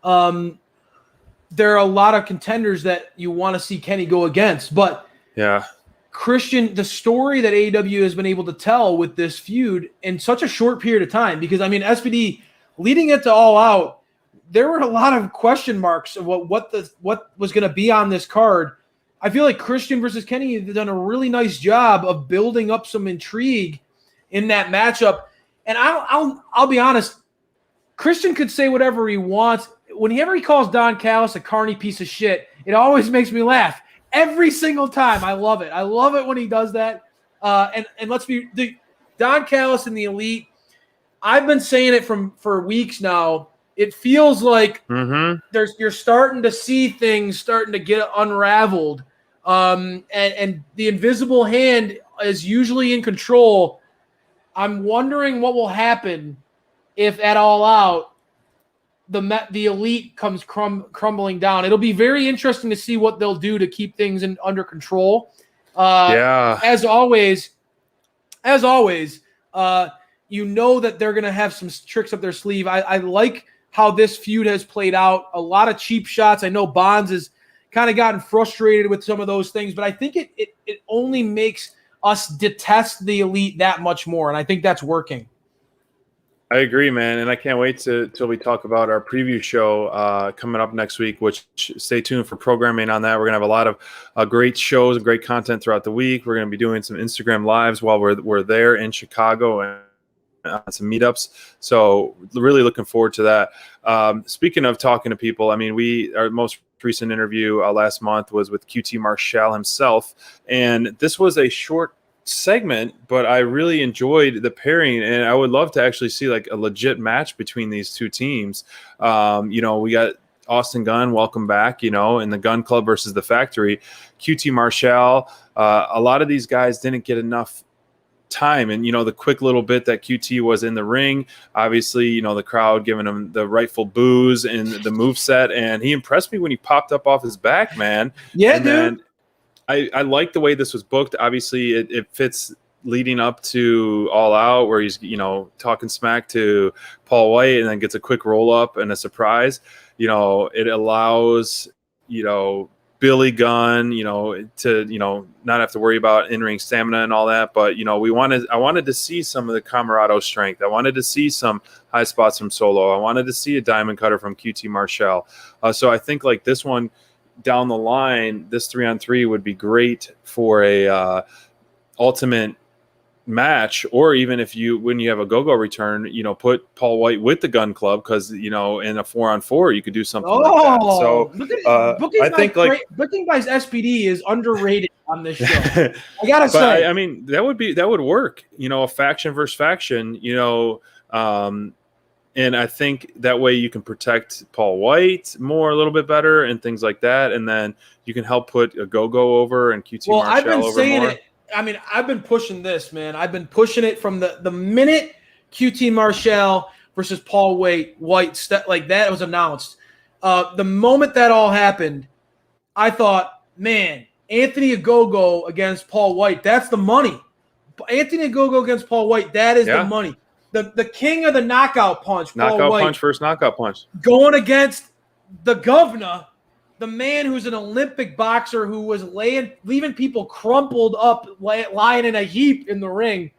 There are a lot of contenders that you want to see Kenny go against, but yeah, Christian, the story that AEW has been able to tell with this feud in such a short period of time, because I mean, SPD leading it to All Out, there were a lot of question marks of what was going to be on this card. I feel like Christian versus Kenny have done a really nice job of building up some intrigue in that matchup. And I'll be honest, Christian could say whatever he wants. Whenever he calls Don Callis a carny piece of shit, it always makes me laugh every single time. I love it. I love it when he does that. And let's be Don Callis and the Elite. I've been saying it for weeks now. It feels like you're starting to see things starting to get unraveled. And the invisible hand is usually in control. I'm wondering what will happen if at All Out the Elite comes crumbling down. It'll be very interesting to see what they'll do to keep things under control. As always, you know that they're going to have some tricks up their sleeve. I like how this feud has played out. A lot of cheap shots. I know Bonds has kind of gotten frustrated with some of those things, but I think it only makes us detest the Elite that much more, and I think that's working. I agree, man, and I can't wait till we talk about our preview show coming up next week, which stay tuned for programming on that. We're going to have a lot of great shows and great content throughout the week. We're going to be doing some Instagram Lives while we're there in Chicago and some meetups. So really looking forward to that. Speaking of talking to people, I mean, our most recent interview last month was with QT Marshall himself, and this was a short segment, but I really enjoyed the pairing, and I would love to actually see like a legit match between these two teams. We got Austin Gunn, welcome back, in the Gun Club versus the Factory. QT Marshall, a lot of these guys didn't get enough time. And, the quick little bit that QT was in the ring, obviously, the crowd giving him the rightful boos and the moveset. And he impressed me when he popped up off his back, man. Yeah, and dude. Then I like the way this was booked. Obviously, it fits leading up to All Out, where he's, talking smack to Paul White and then gets a quick roll up and a surprise. It allows, Billy Gunn, to, not have to worry about in-ring stamina and all that. But, I wanted to see some of the Camarado strength. I wanted to see some high spots from Solo. I wanted to see a diamond cutter from QT Marshall. So I think like this one down the line, this 3-on-3 would be great for a ultimate match, or even when you have a go-go return, put Paul White with the Gun Club, because in a 4-on-4 you could do something like that. So booking by SPD is underrated on this show. I gotta say, I mean, that would work. A faction versus faction. And I think that way you can protect Paul White more, a little bit better, and things like that. And then you can help put a go-go over and QT Marshall over more. I've been saying it. I mean, I've been pushing this, man. I've been pushing it from the minute QT Marshall versus Paul White like that was announced. The moment that all happened, I thought, man, Anthony Ogogo against Paul White, that's the money. Anthony Ogogo against Paul White, that is the money. The king of the knockout punch, Paul White, punch versus knockout punch, going against the governor, the man who's an Olympic boxer who was leaving people crumpled up, lying in a heap in the ring.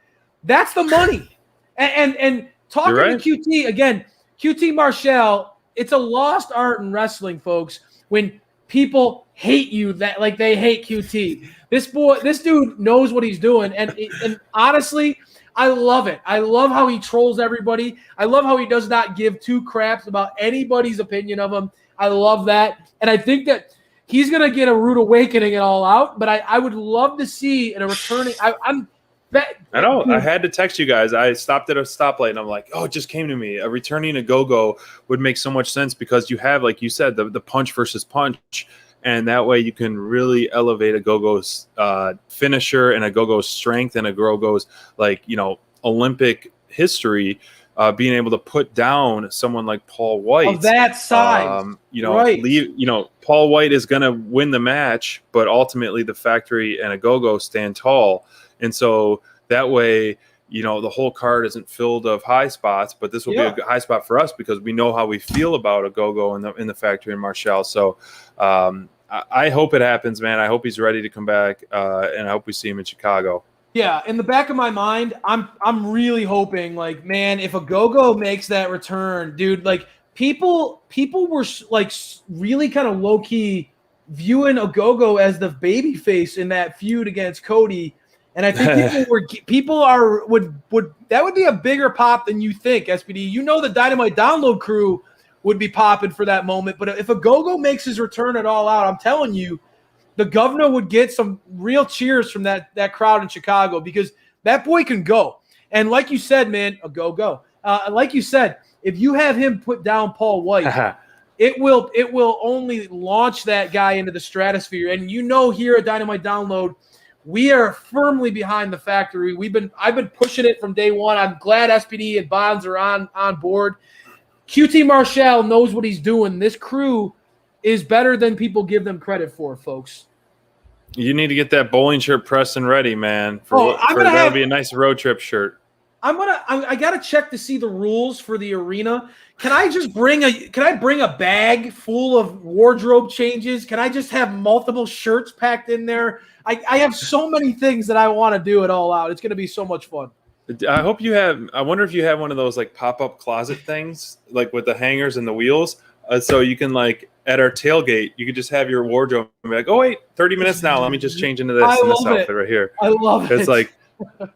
That's the money. And talking to QT again, QT Marshall, it's a lost art in wrestling, folks. When people hate you, that like they hate QT. This dude knows what he's doing, and honestly, I love it. I love how he trolls everybody. I love how he does not give two craps about anybody's opinion of him. I love that. And I think that he's going to get a rude awakening and All Out, but I would love to see in a returning – I know. I had to text you guys. I stopped at a stoplight, and I'm like, oh, it just came to me. A returning a go-go would make so much sense, because you have, like you said, the punch versus punch, and that way you can really elevate a go-go's finisher and a go-go's strength and a go-go's, Olympic history, being able to put down someone like Paul White. Of that size. Paul White is going to win the match, but ultimately the factory and a go-go stand tall. And so that way, the whole card isn't filled of high spots, but this will be a high spot for us, because we know how we feel about a go-go in the factory and Marshall. So I hope it happens, man. I hope he's ready to come back, and I hope we see him in Chicago. Yeah, in the back of my mind, I'm really hoping, like, man, if a go-go makes that return, dude, like people were like really kind of low key viewing a go-go as the baby face in that feud against Cody, and I think that would be a bigger pop than you think, SPD. The Dynamite Download crew would be popping for that moment, but if a go-go makes his return at All Out, I'm telling you, the governor would get some real cheers from that crowd in Chicago, because that boy can go. And like you said, man, a go-go. Like you said, if you have him put down Paul White, it will only launch that guy into the stratosphere. And here at Dynamite Download, we are firmly behind the factory. I've been pushing it from day one. I'm glad SPD and Bonds are on board. QT Marshall knows what he's doing. This crew is better than people give them credit for, folks. You need to get that bowling shirt pressed and ready, man. That'll be a nice road trip shirt. I gotta check to see the rules for the arena. Can I bring a bag full of wardrobe changes? Can I just have multiple shirts packed in there? I have so many things that I want to do it all out. It's gonna be so much fun. I wonder if you have one of those like pop-up closet things, like with the hangers and the wheels. So you can, like, at our tailgate, you could just have your wardrobe and be like, oh, wait, 30 minutes now. Let me just change into this outfit right here. I love it. It's like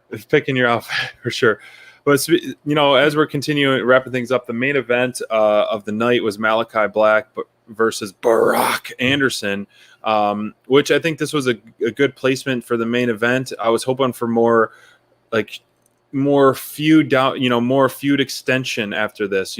it's picking your outfit for sure. But, as we're continuing, wrapping things up, the main event of the night was Malachi Black versus Brock Anderson, which I think this was a good placement for the main event. I was hoping for more, like, more feud down, more feud extension after this.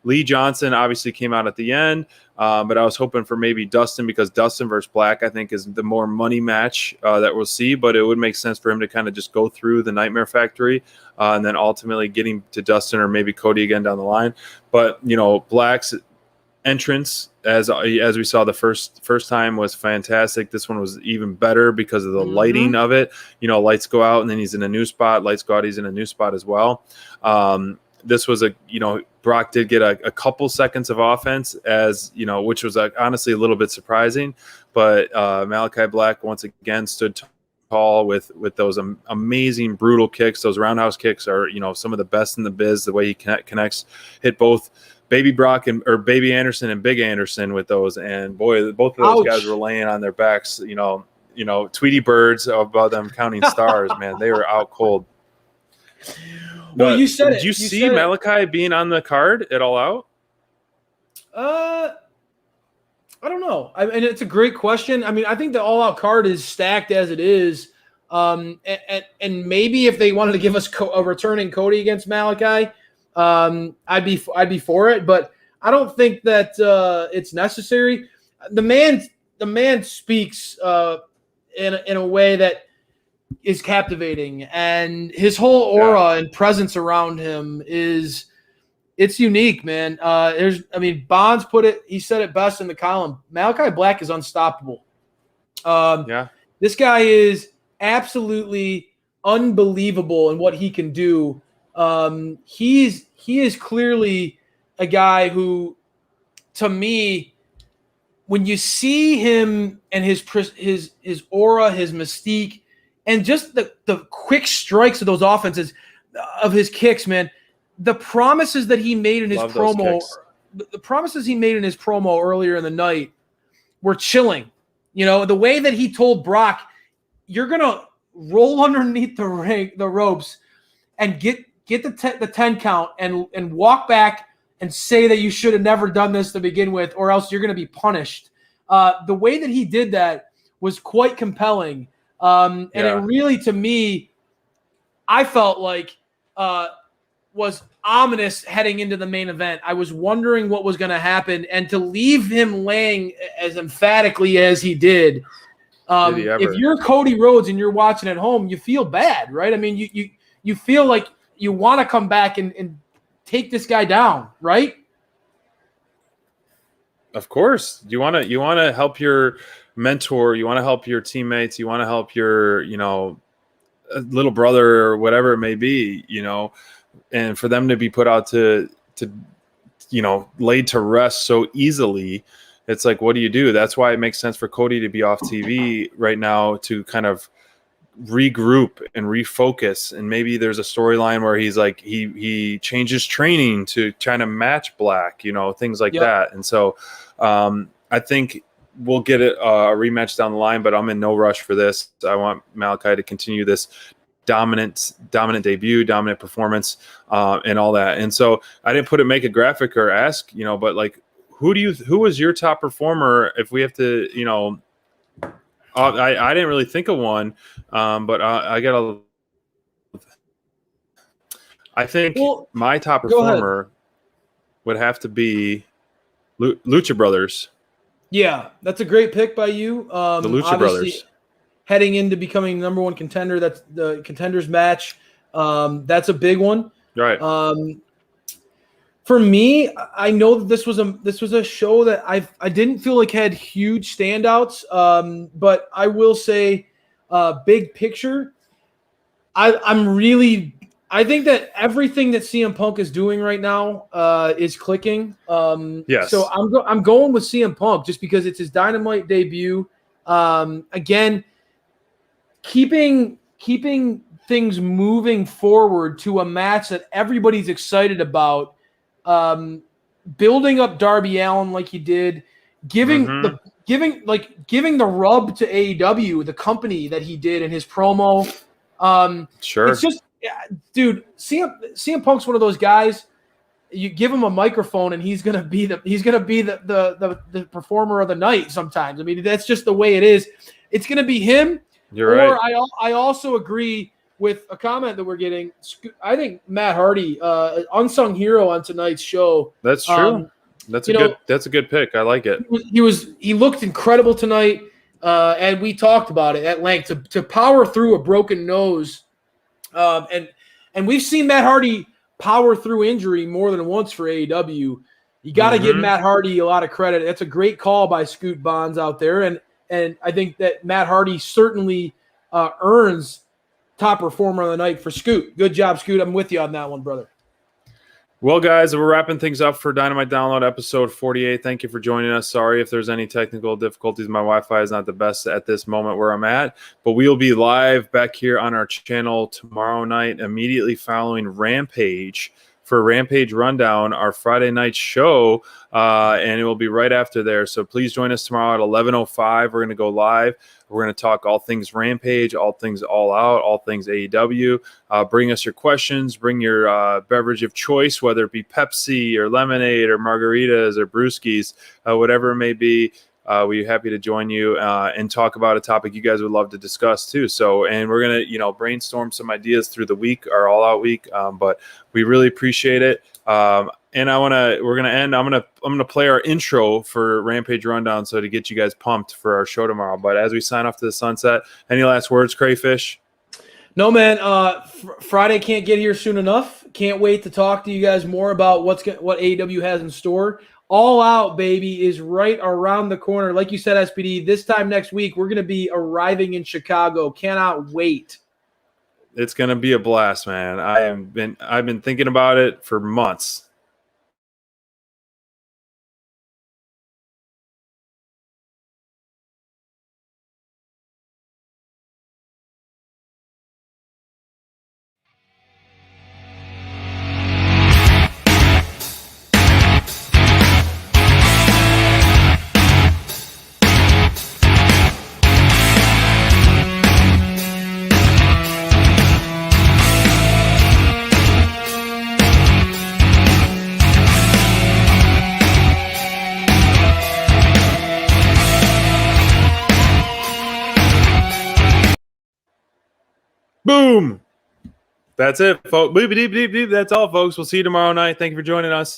Lee Johnson obviously came out at the end, but I was hoping for maybe Dustin, because Dustin versus Black, I think, is the more money match that we'll see, but it would make sense for him to kind of just go through the Nightmare Factory and then ultimately getting to Dustin or maybe Cody again down the line. But, Black's entrance, as we saw the first time, was fantastic. This one was even better because of the lighting of it. Lights go out and then he's in a new spot. Lights go out, he's in a new spot as well. This was Brock did get a couple seconds of offense, as which was honestly a little bit surprising. But Malachi Black once again stood tall with those amazing brutal kicks. Those roundhouse kicks are some of the best in the biz. The way he connects, hit both Baby Brock or Baby Anderson and Big Anderson with those, and boy, both of those guys were laying on their backs. Tweety birds above them counting stars. Man, they were out cold. Well, you said did you see Malachi being on the card at All Out? I don't know. And it's a great question. I mean, I think the All Out card is stacked as it is. And maybe if they wanted to give us a returning Cody against Malachi, I'd be for it. But I don't think that it's necessary. The man speaks in a way that is captivating, and his whole aura and presence around him it's unique, man. Bonds he said it best in the column. Malachi Black is unstoppable. This guy is absolutely unbelievable in what he can do. He is clearly a guy who, to me, when you see him and his aura, his mystique, and just the quick strikes of those offenses, of his kicks, man, the promises that he made in his promo, the promises he made in his promo earlier in the night were chilling. The way that he told Brock, you're going to roll underneath the ropes and get the 10 count and walk back and say that you should have never done this to begin with, or else you're going to be punished. The way that he did that was quite compelling. And it really, to me, I felt like was ominous heading into the main event. I was wondering what was going to happen, and to leave him laying as emphatically as he did. If you're Cody Rhodes and you're watching at home, you feel bad, right? I mean, you feel like you want to come back and take this guy down, right? Of course, you want to help your mentor, you want to help your teammates, you want to help your little brother or whatever it may be, and for them to be put out to laid to rest so easily, it's like, what do you do? That's why it makes sense for Cody to be off TV right now, to kind of regroup and refocus. And maybe there's a storyline where he's like, he changes training to trying to match Black, things like that. And so I think we'll get a rematch down the line, but I'm in no rush for this. I want Malachi to continue this dominant debut, dominant performance, and all that. And so I didn't make a graphic or ask, but like, who was your top performer? If we have to, I didn't really think of one, but I think my top performer would have to be Lucha Brothers. Yeah, that's a great pick by you. The Lucha Brothers. Heading into becoming number one contender, that's the contenders match. That's a big one. Right. For me, I know that this was a show that I didn't feel like had huge standouts, but I will say, big picture, I think that everything that CM Punk is doing right now is clicking. Yes. So I'm going with CM Punk just because it's his Dynamite debut. Again, keeping things moving forward to a match that everybody's excited about. Building up Darby Allin like he did, giving the rub to AEW, the company that he did in his promo. Sure. It's just, dude, CM Punk's one of those guys. You give him a microphone and he's gonna be the performer of the night sometimes. I mean, that's just the way it is. It's gonna be him. You're right. I also agree with a comment that we're getting. I think Matt Hardy, unsung hero on tonight's show. That's true. That's a good pick. I like it. He looked incredible tonight, and we talked about it at length. To power through a broken nose, and we've seen Matt Hardy power through injury more than once for AEW. You got to give Matt Hardy a lot of credit. That's a great call by Scoot Bonds out there, and I think that Matt Hardy certainly earns top performer of the night for Scoot. Good job, Scoot. I'm with you on that one, brother. Well, guys, we're wrapping things up for Dynamite Download episode 48. Thank you for joining us. Sorry if there's any technical difficulties. My Wi-Fi is not the best at this moment where I'm at, but we will be live back here on our channel tomorrow night, immediately following Rampage for Rampage Rundown, our Friday night show, and it will be right after there. So please join us tomorrow at 11:05. We're going to go live. We're going to talk all things Rampage, all things All Out, all things AEW. Bring us your questions. Bring your beverage of choice, whether it be Pepsi or lemonade or margaritas or brewskis, whatever it may be. We're happy to join you and talk about a topic you guys would love to discuss too. So, and we're going to, brainstorm some ideas through the week, our All Out week. But we really appreciate it. And we're going to end. I'm going to play our intro for Rampage Rundown. So to get you guys pumped for our show tomorrow. But as we sign off to the sunset, any last words, Crayfish? No, man. Friday can't get here soon enough. Can't wait to talk to you guys more about what AEW has in store. All Out, baby, is right around the corner. Like you said, SPD, this time next week, we're going to be arriving in Chicago. Cannot wait. It's going to be a blast, man. I've been thinking about it for months. Boom. That's it, folks. That's all, folks. We'll see you tomorrow night. Thank you for joining us.